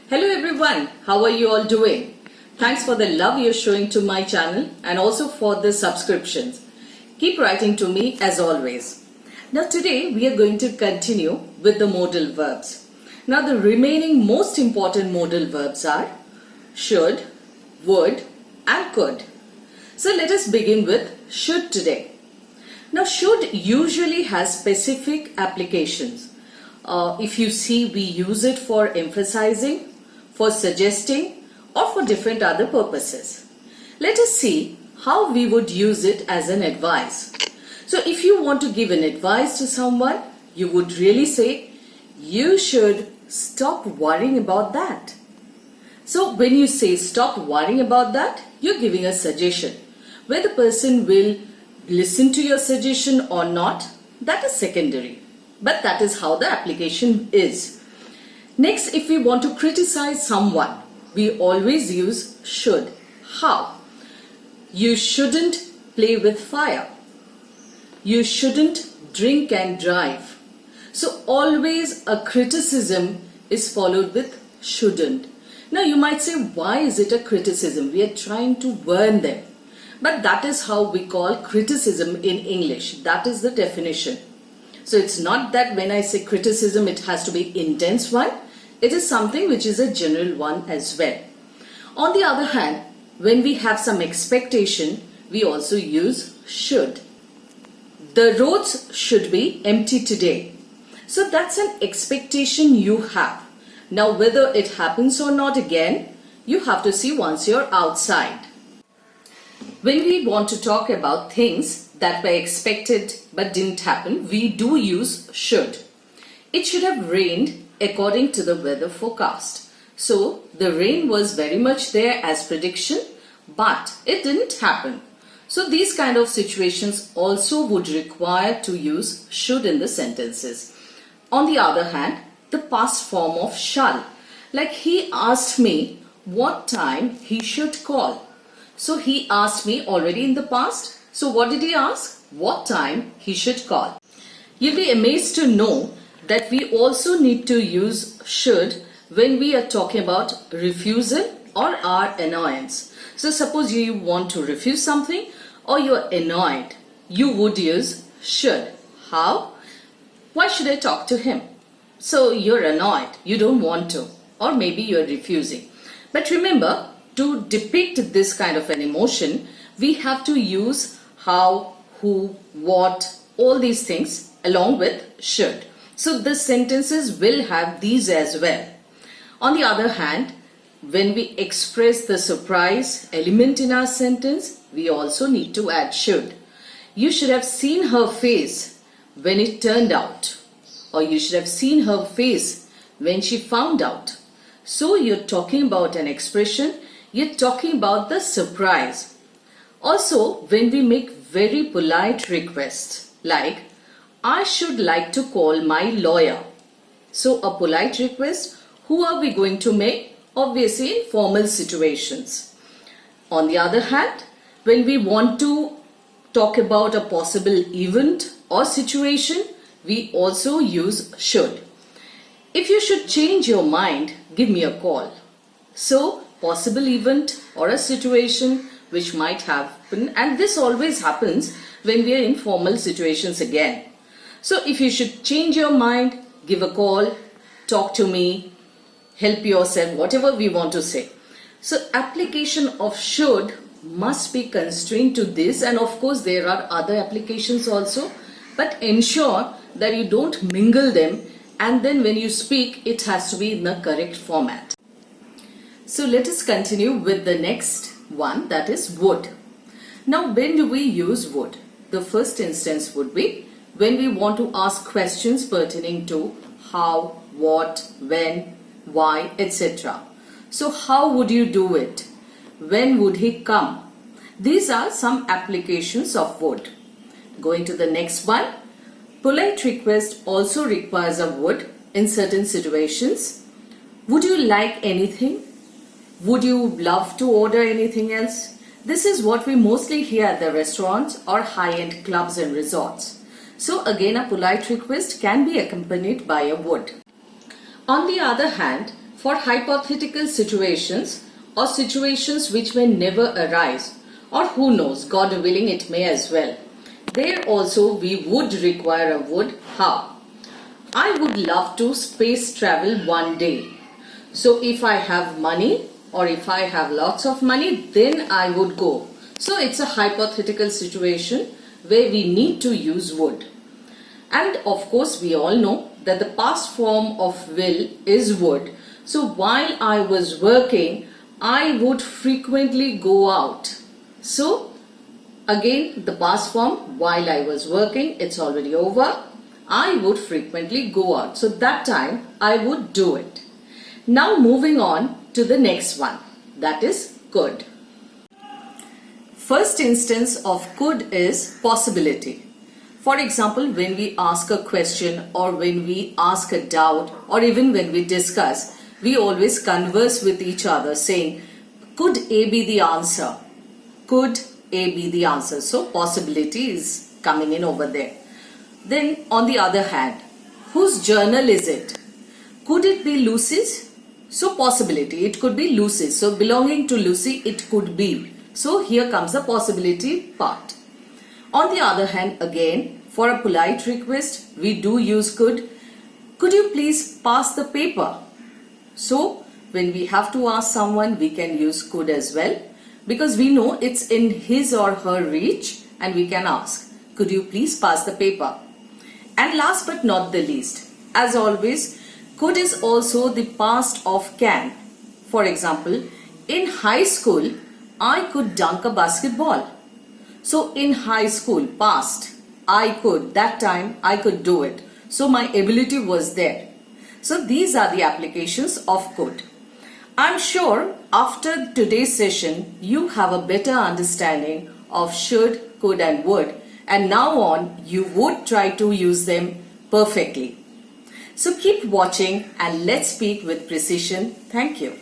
Hello everyone, how are you all doing? Thanks for the love you're showing to my channel and also for the subscriptions. Keep writing to me as always. Now today we are going to continue with the modal verbs. Now the remaining most important modal verbs are should, would and could. So let us begin with should today. Now should usually has specific applications. If you see, we use it for emphasizing, for suggesting or for different other purposes. Let us see how we would use it as an advice. So if you want to give an advice to someone, you would really say, you should stop worrying about that. So when you say stop worrying about that, you're giving a suggestion. Whether the person will listen to your suggestion or not, that is secondary. But that is how the application is. Next, if we want to criticize someone, we always use should. How? You shouldn't play with fire. You shouldn't drink and drive. So always a criticism is followed with shouldn't. Now you might say, why is it a criticism? We are trying to warn them. But that is how we call criticism in English. That is the definition. So it's not that when I say criticism, it has to be intense one. It is something which is a general one as well. On the other hand, when we have some expectation, we also use should. The roads should be empty today. So that's an expectation you have. Now whether it happens or not, again, you have to see once you're outside. When we want to talk about things that were expected but didn't happen, we do use should. It should have rained according to the weather forecast. So the rain was very much there as prediction, but it didn't happen. So these kind of situations also would require to use should in the sentences. On the other hand, the past form of shall, like he asked me what time he should call. So he asked me already in the past. So what did he ask? What time he should call. You'll be amazed to know that we also need to use should when we are talking about refusal or our annoyance. So suppose you want to refuse something or you're annoyed, you would use should. How? Why should I talk to him? So you're annoyed, you don't want to, or maybe you're refusing. But remember, to depict this kind of an emotion, we have to use how, who, what, all these things along with should. So the sentences will have these as well. On the other hand, when we express the surprise element in our sentence, we also need to add should. You should have seen her face when it turned out. Or you should have seen her face when she found out. So you're talking about an expression, you're talking about the surprise. Also, when we make very polite requests, like, I should like to call my lawyer. So a polite request, who are we going to make? Obviously in formal situations. On the other hand, when we want to talk about a possible event or situation, we also use should. If you should change your mind, give me a call. So possible event or a situation which might happen, and this always happens when we are in formal situations again. So if you should change your mind, give a call, talk to me, help yourself, whatever we want to say. So application of should must be constrained to this, and of course there are other applications also, but ensure that you don't mingle them, and then when you speak it has to be in the correct format. So let us continue with the next one, that is would. Now when do we use would? The first instance would be when we want to ask questions pertaining to how, what, when, why, etc. So how would you do it? When would he come? These are some applications of would. Going to the next one. Polite request also requires a would in certain situations. Would you like anything? Would you love to order anything else? This is what we mostly hear at the restaurants or high-end clubs and resorts. So again, a polite request can be accompanied by a would. On the other hand, For hypothetical situations or situations which may never arise, or who knows, God willing it may as well, there also we would require a would. How? I would love to space travel one day. So if I have money or if I have lots of money, then I would go. So it's a hypothetical situation where we need to use would. And of course we all know that the past form of will is would. So while I was working, I would frequently go out. So again the past form, while I was working, it's already over. I would frequently go out. So that time I would do it. Now moving on to the next one, that is could. First instance of could is possibility. For example, when we ask a question or when we ask a doubt or even when we discuss, we always converse with each other saying, could A be the answer? Could A be the answer? So possibility is coming in over there. Then on the other hand, whose journal is it? Could it be Lucy's? So possibility, it could be Lucy's. So belonging to Lucy, it could be. So here comes the possibility part. On the other hand, again, for a polite request, we do use could. Could you please pass the paper? So when we have to ask someone, we can use could as well, because we know it's in his or her reach and we can ask, could you please pass the paper? And last but not the least, as always, could is also the past of can. For example, in high school, I could dunk a basketball. So in high school, past, I could, that time I could do it. So my ability was there. So these are the applications of could. I'm sure after today's session, you have a better understanding of should, could and would. And now on, you would try to use them perfectly. So keep watching and let's speak with precision. Thank you.